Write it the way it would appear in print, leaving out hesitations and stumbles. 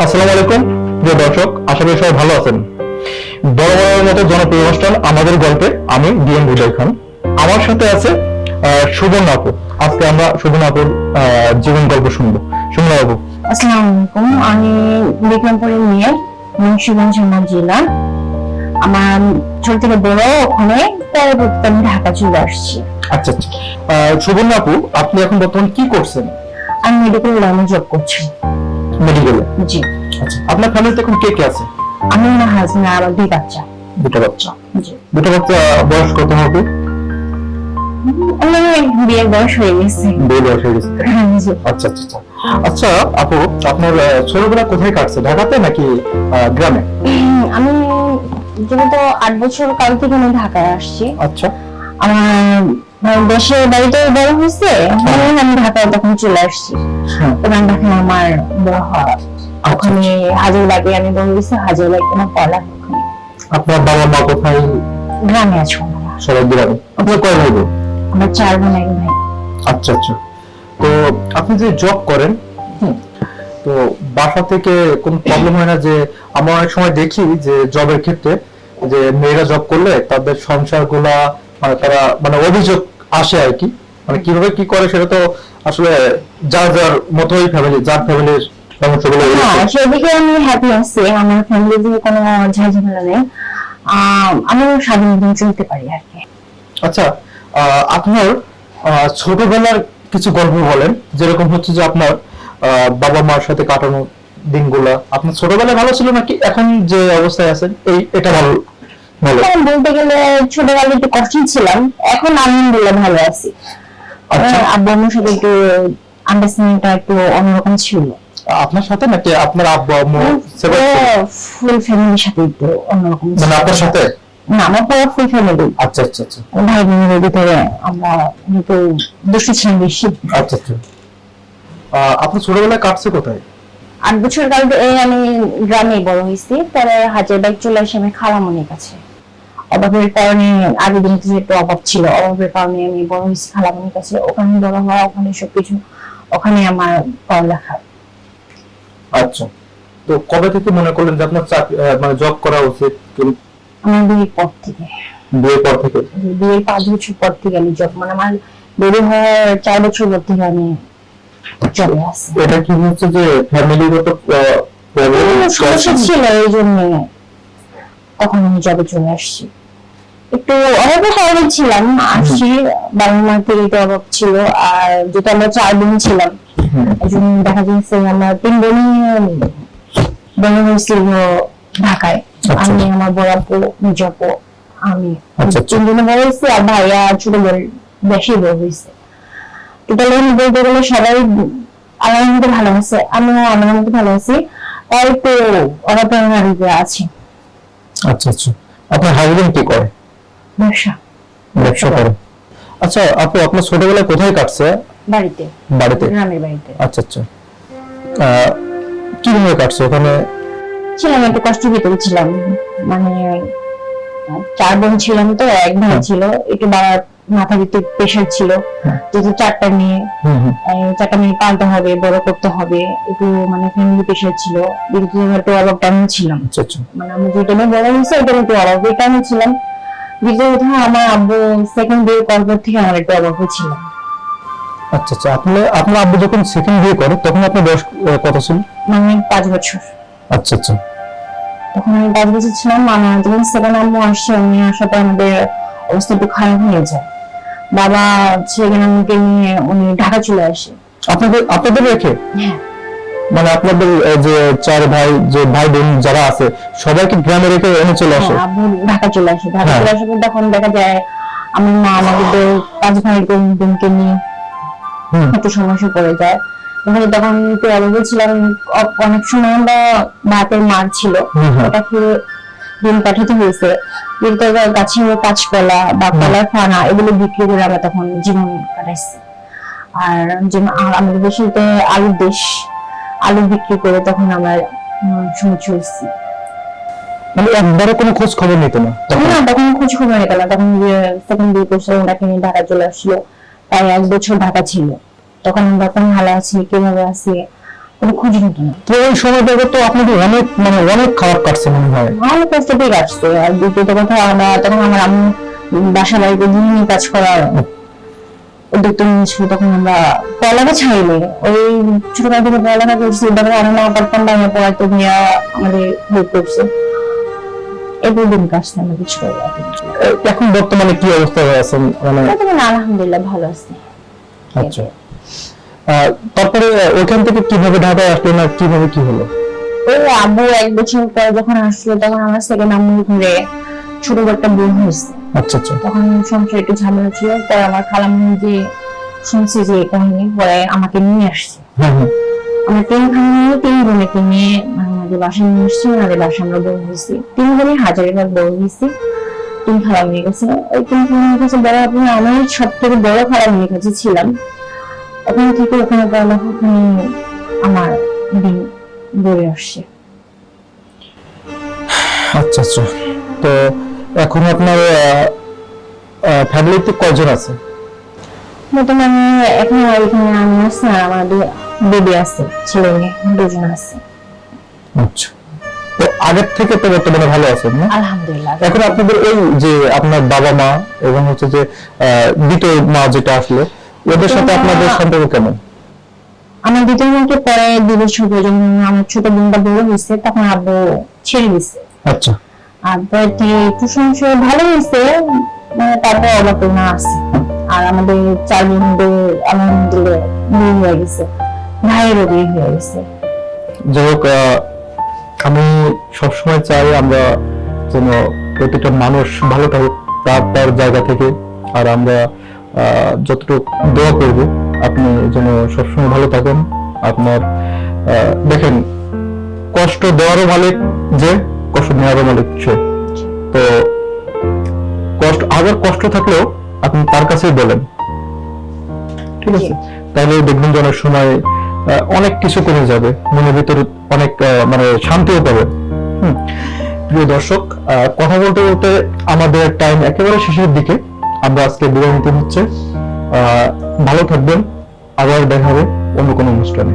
আসসালামু আলাইকুম প্রিয় দর্শক, আশা করি সবাই ভালো আছেন। বড় বড় মতো জনপ্রিয় অনুষ্ঠান আমাদের গল্পে আমি ডিএম বুজাই খান। আমার সাথে আছে সুবর্ণা আপু। আজকে আমরা সুবর্ণা আপুর জীবন গল্প শুনবো। সুবর্ণা আপু, আসসালামু আলাইকুম। আমি বিক্রমপুরের মেয়ে, মুন্সিগঞ্জ জেলা। আমার ছোট থেকে বড় ওখানে, পরবর্তীতে আমি ঢাকা চলে আসছি। আচ্ছা আচ্ছা। সুবর্ণা আপু, আপনি এখন বর্তমানে কি করছেন? আমি মেডিকেল লাইনে জব করছি। মেডিকেলে? জি। আচ্ছা, আপনার ফ্যামিলিতে এখন কে কে আছে? আমি আমার হাজবেন্ড আর আমার দুই বাচ্চা। দুটো বাচ্চা? জি। দুটো বাচ্চা বয়স কত হবে? আমার বিয়ের বয়স হয়ে গেছে। বিয়ে বয়স হয়ে গেছে? জি। আচ্ছা আচ্ছা আচ্ছা। আচ্ছা আপু, আপনার ছোটবেলা কোথায় কাটছে, ঢাকাতে নাকি গ্রামে? আমি যেহেতু 8 বছর কাল থেকে আমি ঢাকায় আসছি। আচ্ছা। আমার দেশের বাড়িতে বড় হয়েছে, আমি ঢাকায় তখন চলে আসছি। ওখানে ঢাকায় আমার বড় হয়, ওখানে হাজারবাগে আমি বড় হয়েছি। হাজারবাগে আমার পড়া। আপনার বাবা মা কোথায়? গ্রামে আছো? সবাই গ্রামে। আপনার কয় ভাই বোন? আমরা 4 বোন 1 ভাই। আচ্ছা আচ্ছা। তো আপনি যে জব করেন, তো বাসা থেকে কোনো প্রবলেম হয় না? যে আমরা অনেক সময় দেখি যে জবের ক্ষেত্রে যে মেয়েরা জব করলে তাদের সংসার গুলা মানে তারা মানে অভিযোগ আসে আর কি, মানে কিভাবে কি করে সেটা তো আসলে যার যার মতোই ফ্যামিলি, যার ফ্যামিলির সমস্যাগুলো। হ্যাঁ, সেদিকে আমি হ্যাপি আছি। আমার ফ্যামিলিতে কোনো ঝামেলা নেই। আমি স্বাধীনভাবে চলতে পারি আর কি। আচ্ছা, আপনার ছোটবেলার কিছু গল্প বলেন, যেরকম হচ্ছে যে আপনার বাবা মার সাথে কাটানো দিনগুলা আপনার ছোটবেলায় ভালো ছিল নাকি এখন যে অবস্থায় আছেন এটা ভালো? ভালো বলতে গেলে ছোটবেলায় একটু কঠিন ছিলাম, এখন আলহামদুলিল্লাহ ভালো আছি। আচ্ছা। আব্বু আম্মুর সাথে একটু আন্ডারস্ট্যান্ডিংটা একটু অন্যরকম ছিল। আপনার সাথে নাকি আপনার আব্বু আম্মু ফুল ফ্যামিলির সাথে একটু অন্যরকম ছিল। মানে আপনার সাথে? না, আমার পুরো ফুল ফ্যামিলি। আচ্ছা আচ্ছা আচ্ছা। ভাই বোনের ভিতরে আমরা একটু দুষ্টু ছিলাম বেশি। আচ্ছা আচ্ছা। আপনার ছোটবেলায় কাটছে কোথায়? 8 বছর কাল আমি গ্রামে বড় হয়েছি। পরে হাজারবাগ চলে আসি আমি খালামণির কাছে। অভাবের কারণে আগে দিন থেকে একটু অভাব ছিল, অভাবের কারণে আমি বড় হয়েছি খালামণির কাছে। ওখানে বড় হওয়া, ওখানে সবকিছু, ওখানে আমার পড়ালেখা। আচ্ছা। তো কবে থেকে মনে করলেন যে আপনার মানে জব করা উচিত? আমার বিয়ের পর থেকে। বিয়ের পর থেকে? বিয়ের 5 বছর পর থেকে আমি জব, মানে আমার বেবি হওয়ার 4 বছর পর থেকে আমি জবে আছি। এটা কি হচ্ছে যে ফ্যামিলিগত সমস্যা ছিল, এই জন্য তখন আমি জবে চলে আসছি। একটু অভাবের কারণে ছিলাম আসছি, বাবা মার থেকে একটু অভাব ছিল। আর যেটা আমরা 4 বোন ছিলাম, এই জন্য দেখা যাচ্ছে আমরা 3 বোনই বড় হয়েছিল ঢাকায়। আমি, আমার বড় আপু, নিজ আপু, আমি 3 জনে বড় হয়েছি। আর ভাইয়া ছোট বোন বেশি বড় হয়েছে। টোটালি বলতে গেলে সবাই আমার মধ্যে ভালো আছে, আমিও আমার মধ্যে ভালো আছি। আর একটু অভাবের আছি। আচ্ছা আচ্ছা। আপনার হাজবেন্ড কি করে? ব্যবসা। ব্যবসা করে। আচ্ছা আপু, আপনার ছোটবেলায় কোথায় কাটছে? বাড়িতে। বাড়িতে? গ্রামের বাড়িতে। আচ্ছা আচ্ছা। কিভাবে কাটছে ওখানে? ছিলাম একটু কষ্টের ভিতরে ছিলাম, মানে 4 বোন ছিলাম তো, 1 ভাই ছিল। একটু বাবার মাথার ভিতরে প্রেশার ছিল, যেহেতু 4টা মেয়ে, 4টা মেয়ে পালতে হবে, বড় করতে হবে, একটু মানে ফ্যামিলি প্রেশার ছিল। কিন্তু একটু অভাব টাইম ছিলাম, আচ্ছা আচ্ছা। মানে আমি যেটা নিয়ে বড় হয়েছে ওটা একটু অভাবের টাইমে ছিলাম। দ্বিতীয় কথা, আমার আব্বু সেকেন্ড বিয়ে করার পর থেকে আমার একটু অভাবে ছিল। আচ্ছা আচ্ছা। আপনার আব্বু যখন সেকেন্ড বিয়ে করে তখন আপনার বয়স কত ছিল? মানে 5 বছর। আচ্ছা আচ্ছা। তখন আমি 5 বছর ছিলাম। আমার যখন সেকেন্ড আম্মু আসছে, উনি আসাতে আমাদের অবস্থা একটু খারাপ হয়ে যায়। বাবা সেখানে আমাকে নিয়ে উনি ঢাকা চলে আসে। আপনাদের রেখে? হ্যাঁ। মানে আপনাদের যে 4 ভাই, যে ভাই বোন যারা আছে সবাইকে গ্রামে রেখে এনে চলে আসে? আব্বু ঢাকা চলে আসে। ঢাকা চলে আসে তখন দেখা যায় আমার মা আমাদের 5 ভাই বোনকে নিয়ে একটু সমস্যা পড়ে যায়। তখন একটু অভাবে ছিলাম। অনেক সময় আমরা ভাতের মার ছিল, ওটা খেয়ে দিন কাটাতে হয়েছে। কিন্তু গাছের কাঁচকলা বা কলার ফানা এগুলো বিক্রি করে আমরা তখন জীবন কাটাইছি। আর আমাদের দেশে আলুর দেশ, আলু বিক্রি করে তখন আমরা সময় চলছি। মানে একবারে কোনো খোঁজ খবর নিত না? না, তখন খোঁজ খবর নিত না। তখন সেকেন্ড বিয়ে করছে, ওনাকে নিয়ে ঢাকা চলে আসলো। তাই 1 বছর ঢাকা ছিল। তখন আমরা ভালো আছি, কিভাবে আছি কোনো খোঁজ নিত না। তো ওই সময়টাকে তো আপনাদের অনেক মানে অনেক খারাপ কাটছে মনে হয়। অনেক কষ্ট পেয়ে আসছে। আর দ্বিতীয়ত কথা, আমরা তখন আমার আম্মু বাসা বাড়িতে দিনই কাজ করার উদ্যোক্তা নিয়েছিল। তখন আমরা পড়ালেখা ছাড়িনি, ওই ছোটবেলা থেকে পড়ালেখা করছি, তারপরে অনেক পারতাম না, আমরা পড়াইতে নিয়ে আমাদের হেল্প করছে। এরপর দিন কাজটা আমরা কিছু করে এখন বর্তমানে কি অবস্থায় আছেন মানে? বর্তমানে আলহামদুলিল্লাহ ভালো আছি। আচ্ছা, তারপরে ওখান থেকে কিভাবে ঢাকায় আসলেন আর কিভাবে কি হলো? ওই আব্বু 1 বছর পর যখন আসলো, তখন আমার সেকেন্ড আম্মু ঘুরে ছোট একটা বোন হয়েছে। আচ্ছা আচ্ছা। তখন সংসারে একটু ঝামেলা ছিল, পরে আমার খালাম্মু যে শুনছি যে কাহিনী, পরে আমাকে নিয়ে আসছে। হ্যাঁ হ্যাঁ। আমরা 3 বোনকে নিয়ে আমাদের বাসায় নিয়ে এসছি। আমাদের বাসায় আমরা বড় হয়েছি, 3 বোনই হাজারিবাগ বড় হয়েছি। 3 খালাম্মির কাছে, ওই 3 খালাম্মির কাছে বড় আপনি আমি সব থেকে বড় খালাম্মির কাছে ছিলাম। ওখান থেকে ওখানে পড়ালেখা, ওখানে আমার দিন গড়ে আসছে। আচ্ছা আচ্ছা। তো এখন আপনার ফ্যামিলিতে কয়জন আছে? বর্তমানে এখন এখানে আমি আছি, আর আমার বেবি আছে, ছেলে মেয়ে 2 জন আছে। আচ্ছা। তো আগের থেকে তো বর্তমানে ভালো আছেন না? আলহামদুলিল্লাহ। এখন আপনাদের এই যে আপনার বাবা মা এবং হচ্ছে যে দ্বিতীয় মা যেটা আসলে, ওদের সাথে আপনাদের সম্পর্ক কেমন? আমার দ্বিতীয় বোনকে পরে 2 বছর পরে যখন আমার ছোট বোনটা বড় হয়েছে, তখন আব্বু ছেড়ে দিছে। আচ্ছা। আর পরে একটু সংসার ভালো হয়েছে, মানে তারপর অবাক না আছে। আর আমাদের 4 বোনদের আলহামদুলিল্লাহ বিয়ে হয়ে গেছে, ভাইয়েরও বিয়ে হয়ে গেছে। যাই হোক, আমি সবসময় চাই আমরা যেন প্রতিটা মানুষ ভালো থাকুক তার তার জায়গা থেকে। আর আমরা যতটুকু দোয়া করব আপনি যেন সবসময় ভালো থাকেন। আপনার দেখেন, কষ্ট দেওয়ারও মালিক যে, কষ্ট নেওয়ারও মালিক সে। তো কষ্ট থাকলেও আপনি তার কাছেই বলেন, ঠিক আছে? তাহলে দেখবেন যে অনেক সময় অনেক কিছু কমে যাবে, মনের ভিতরে অনেক মানে শান্তিও পাবে। প্রিয় দর্শক, কথা বলতে বলতে আমাদের টাইম একেবারে শেষের দিকে, আমরা আজকে বিদায় নিতে হচ্ছে। ভালো থাকবেন, আবার দেখা হবে অন্য কোনো অনুষ্ঠানে।